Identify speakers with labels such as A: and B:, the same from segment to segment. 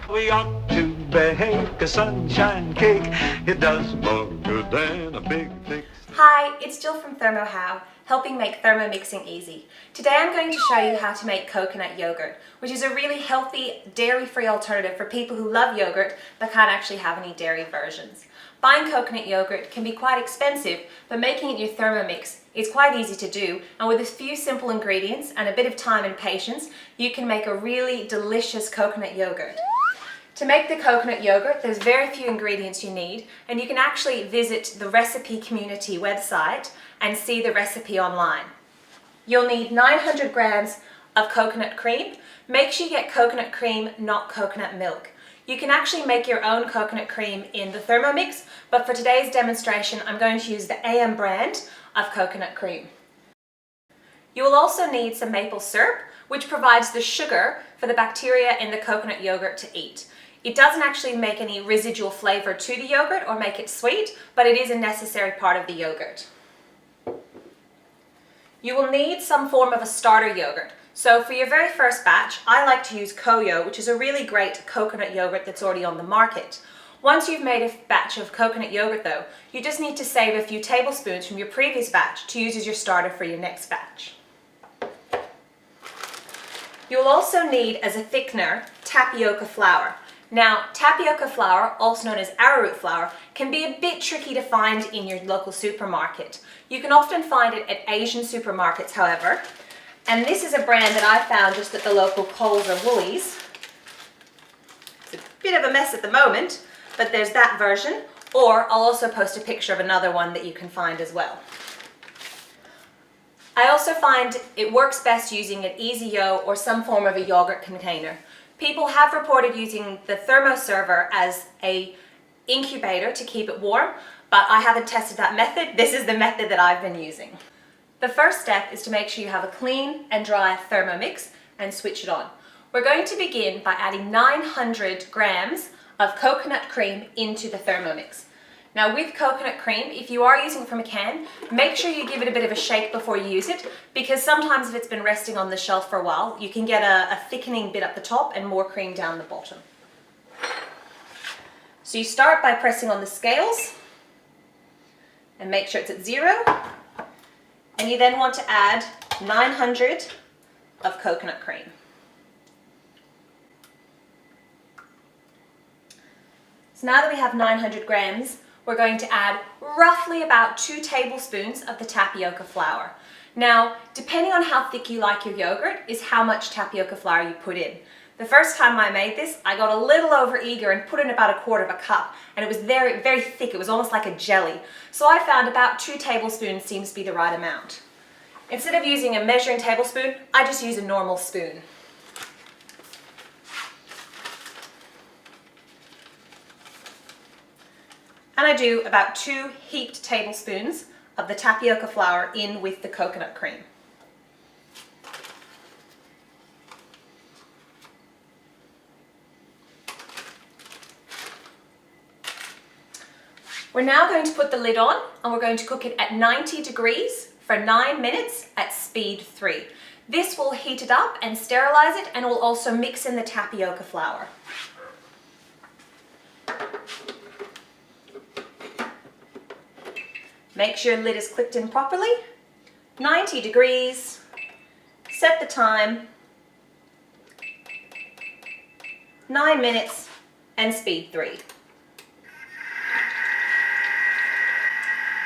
A: We ought to bake a sunshine cake. It does more good than a big thick.
B: Hi, it's Jill from ThermoHow, helping make thermomixing easy. Today I'm going to show you how to make coconut yogurt, which is a really healthy, dairy-free alternative for people who love yogurt but can't actually have any dairy versions. Buying coconut yogurt can be quite expensive, but making it your Thermomix is quite easy to do, and with a few simple ingredients and a bit of time and patience, you can make a really delicious coconut yogurt. To make the coconut yogurt, there's very few ingredients you need, and you can actually visit the recipe community website and see the recipe online. You'll need 900 grams of coconut cream. Make sure you get coconut cream, not coconut milk. You can actually make your own coconut cream in the Thermomix, but for today's demonstration, I'm going to use the AM brand of coconut cream. You will also need some maple syrup, which provides the sugar for the bacteria in the coconut yogurt to eat. It doesn't actually make any residual flavor to the yogurt or make it sweet, but it is a necessary part of the yogurt. You will need some form of a starter yogurt. So for your very first batch, I like to use Koyo, which is a really great coconut yogurt that's already on the market. Once you've made a batch of coconut yogurt though, you just need to save a few tablespoons from your previous batch to use as your starter for your next batch. You'll also need, as a thickener, tapioca flour. Now, tapioca flour, also known as arrowroot flour, can be a bit tricky to find in your local supermarket. You can often find it at Asian supermarkets, however, and this is a brand that I found just at the local Coles or Woolies. It's a bit of a mess at the moment, but there's that version, or I'll also post a picture of another one that you can find as well. I also find it works best using an Easy-O or some form of a yogurt container. People have reported using the thermoserver as an incubator to keep it warm, but I haven't tested that method. This is the method that I've been using. The first step is to make sure you have a clean and dry Thermomix and switch it on. We're going to begin by adding 900 grams of coconut cream into the Thermomix. Now with coconut cream, if you are using it from a can, make sure you give it a bit of a shake before you use it, because sometimes if it's been resting on the shelf for a while, you can get a thickening bit up the top and more cream down the bottom. So you start by pressing on the scales and make sure it's at 0, and you then want to add 900 of coconut cream. So now that we have 900 grams, we're going to add roughly about 2 tablespoons of the tapioca flour. Now, depending on how thick you like your yogurt is how much tapioca flour you put in. The first time I made this, I got a little over eager and put in about a quarter of a cup, and it was very, very thick. It was almost like a jelly. So I found about 2 tablespoons seems to be the right amount. Instead of using a measuring tablespoon, I just use a normal spoon. And I do about 2 heaped tablespoons of the tapioca flour in with the coconut cream. We're now going to put the lid on, and we're going to cook it at 90 degrees for 9 minutes at speed 3. This will heat it up and sterilize it, and will also mix in the tapioca flour. Make sure your lid is clicked in properly. 90 degrees. Set the time. 9 minutes and speed 3.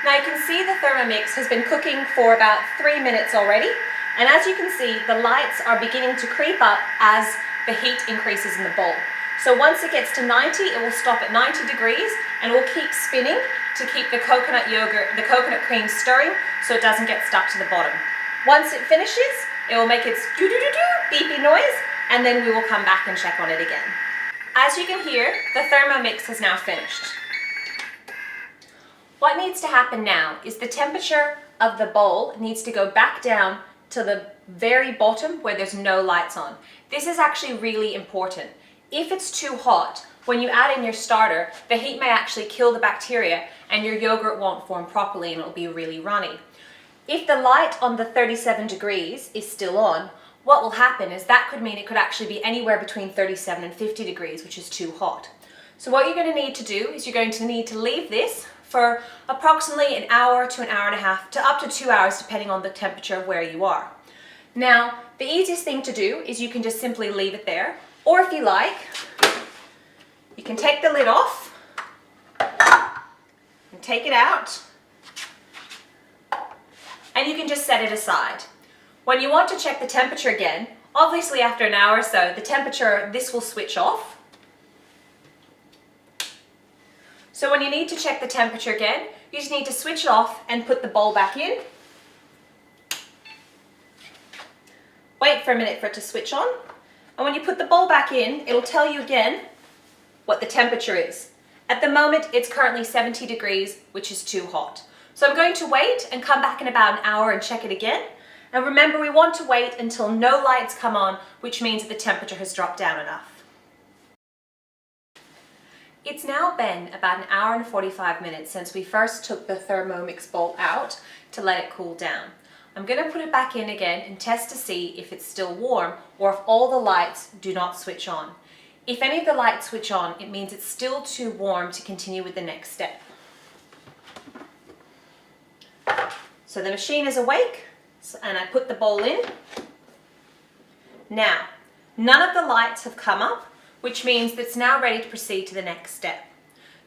B: Now you can see the Thermomix has been cooking for about 3 minutes already. And as you can see, the lights are beginning to creep up as the heat increases in the bowl. So once it gets to 90, it will stop at 90 degrees and we'll keep spinning to keep the coconut coconut cream stirring so it doesn't get stuck to the bottom. Once it finishes, it will make its doo-doo-doo-doo beepy noise, and then we will come back and check on it again. As you can hear, the Thermomix has now finished. What needs to happen now is the temperature of the bowl needs to go back down to the very bottom where there's no lights on. This is actually really important. If it's too hot, when you add in your starter, the heat may actually kill the bacteria and your yogurt won't form properly and it'll be really runny. If the light on the 37 degrees is still on, what will happen is that could mean it could actually be anywhere between 37 and 50 degrees, which is too hot. So what you're going to need to do is you're going to need to leave this for approximately an hour to an hour and a half to up to 2 hours, depending on the temperature of where you are. Now, the easiest thing to do is you can just simply leave it there, or if you like, you can take the lid off and take it out, and you can just set it aside. When you want to check the temperature again, obviously after an hour or so, the temperature, this will switch off. So when you need to check the temperature again, you just need to switch it off and put the bowl back in. Wait for a minute for it to switch on. And when you put the bowl back in, it'll tell you again what the temperature is. At the moment, it's currently 70 degrees, which is too hot. So I'm going to wait and come back in about an hour and check it again. And remember, we want to wait until no lights come on, which means that the temperature has dropped down enough. It's now been about an hour and 45 minutes since we first took the Thermomix bowl out to let it cool down. I'm going to put it back in again and test to see if it's still warm or if all the lights do not switch on. If any of the lights switch on, it means it's still too warm to continue with the next step. So the machine is awake, and I put the bowl in. Now, none of the lights have come up, which means that it's now ready to proceed to the next step.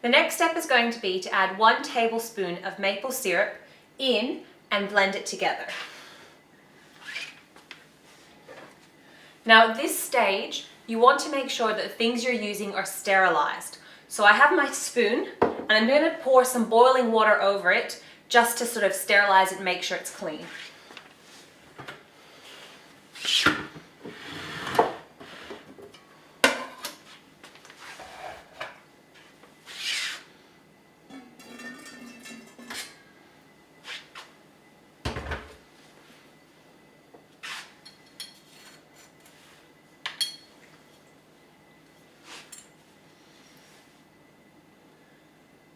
B: The next step is going to be to add 1 tablespoon of maple syrup in and blend it together. Now at this stage, you want to make sure that the things you're using are sterilized. So I have my spoon, and I'm going to pour some boiling water over it just to sort of sterilize it and make sure it's clean.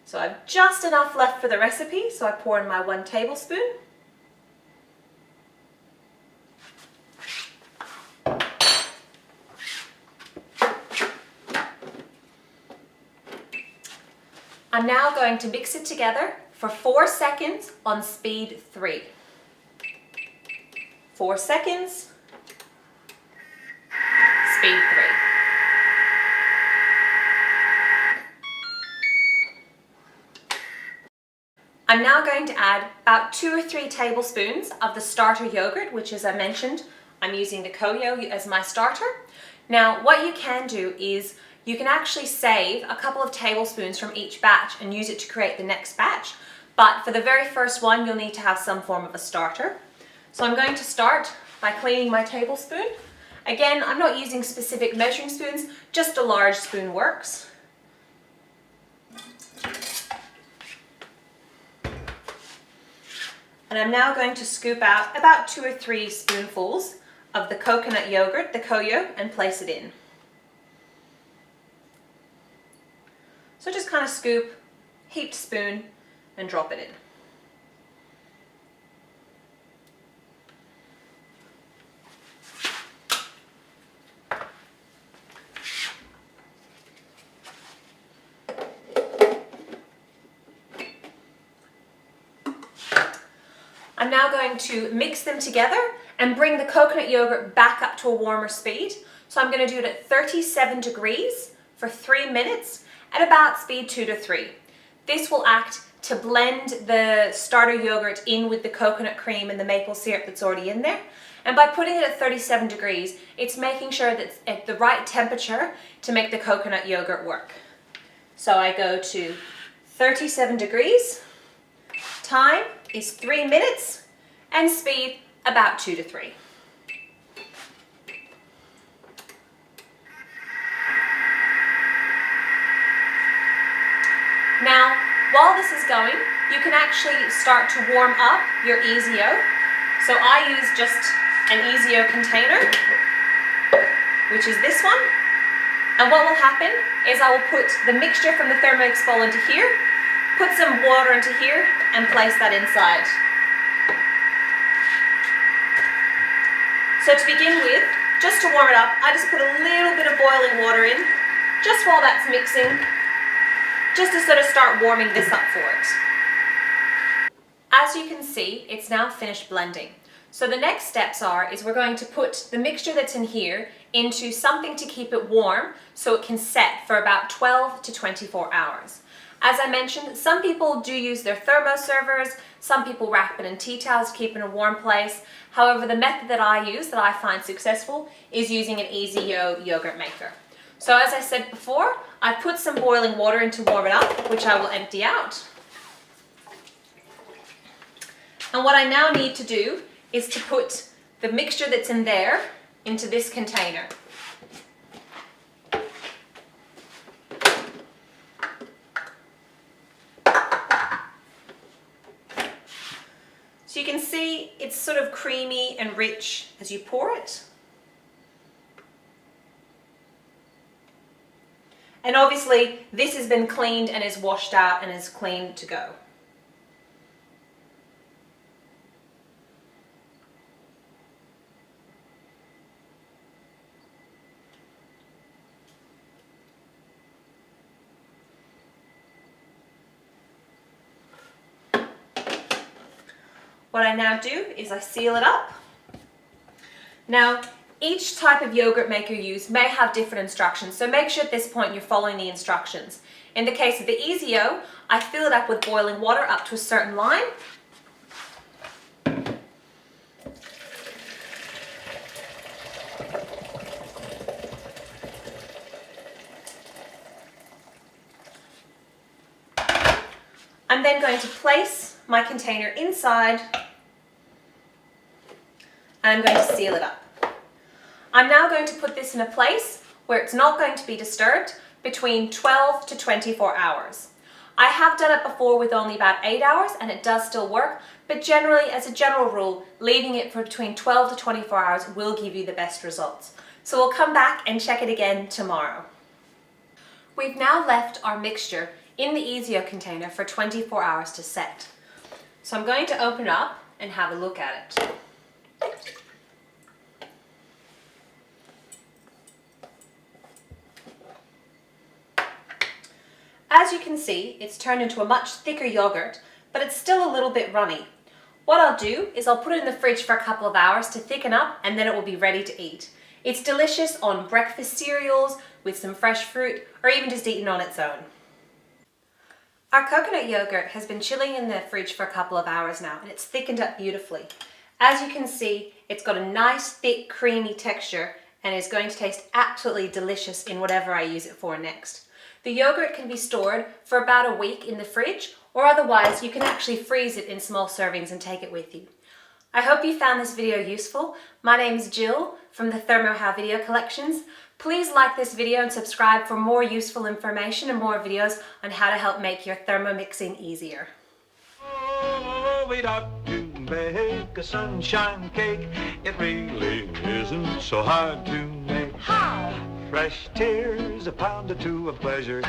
B: So I have just enough left for the recipe, so I pour in my 1 tablespoon. I'm now going to mix it together for 4 seconds on speed 3. 4 seconds, speed 3. I'm now going to add about 2 or 3 tablespoons of the starter yogurt, which, as I mentioned, I'm using the Koyo as my starter. Now, what you can do is you can actually save a couple of tablespoons from each batch and use it to create the next batch. But for the very first one, you'll need to have some form of a starter. So I'm going to start by cleaning my tablespoon. Again, I'm not using specific measuring spoons, just a large spoon works. And I'm now going to scoop out about 2 or 3 spoonfuls of the coconut yogurt, the Koyo, and place it in. So just kind of scoop, heaped spoon, and drop it in. I'm now going to mix them together and bring the coconut yogurt back up to a warmer speed. So I'm going to do it at 37 degrees for 3 minutes at about speed 2 to 3. This will act to blend the starter yogurt in with the coconut cream and the maple syrup that's already in there. And by putting it at 37 degrees, it's making sure that it's at the right temperature to make the coconut yogurt work. So I go to 37 degrees, time is 3 minutes, and speed about 2 to 3. Now, while this is going, you can actually start to warm up your EZO. So I use just an EZO container, which is this one. And what will happen is I will put the mixture from the Thermomix bowl into here, put some water into here, and place that inside. So to begin with, just to warm it up, I just put a little bit of boiling water in, just while that's mixing, just to sort of start warming this up for it. As you can see, it's now finished blending. So the next steps is we're going to put the mixture that's in here into something to keep it warm so it can set for about 12 to 24 hours. As I mentioned, some people do use their thermo servers, some people wrap it in tea towels to keep it in a warm place. However, the method that I use, that I find successful, is using an Easy Yo yogurt maker. So as I said before, I put some boiling water in to warm it up, which I will empty out. And what I now need to do is to put the mixture that's in there into this container. So you can see it's sort of creamy and rich as you pour it. And obviously this has been cleaned and is washed out and is clean to go. What I now do is I seal it up. Now, each type of yogurt maker you use may have different instructions, so make sure at this point you're following the instructions. In the case of the Easy Yo, I fill it up with boiling water up to a certain line. I'm then going to place my container inside and I'm going to seal it up. I'm now going to put this in a place where it's not going to be disturbed between 12 to 24 hours. I have done it before with only about 8 hours and it does still work, but generally, as a general rule, leaving it for between 12 to 24 hours will give you the best results. So we'll come back and check it again tomorrow. We've now left our mixture in the Easy Yo container for 24 hours to set. So I'm going to open it up and have a look at it. As you can see, it's turned into a much thicker yogurt, but it's still a little bit runny. What I'll do is I'll put it in the fridge for a couple of hours to thicken up and then it will be ready to eat. It's delicious on breakfast cereals, with some fresh fruit, or even just eaten on its own. Our coconut yogurt has been chilling in the fridge for a couple of hours now and it's thickened up beautifully. As you can see, it's got a nice thick creamy texture and is going to taste absolutely delicious in whatever I use it for next. The yogurt can be stored for about a week in the fridge, or otherwise you can actually freeze it in small servings and take it with you. I hope you found this video useful. My name is Jill from the ThermoHow video collections. Please like this video and subscribe for more useful information and more videos on how to help make your thermomixing easier.
A: Oh, we'd ought to bake a sunshine cake. It really isn't so hard to make.
B: How?
A: Fresh tears, a pound or two of pleasure.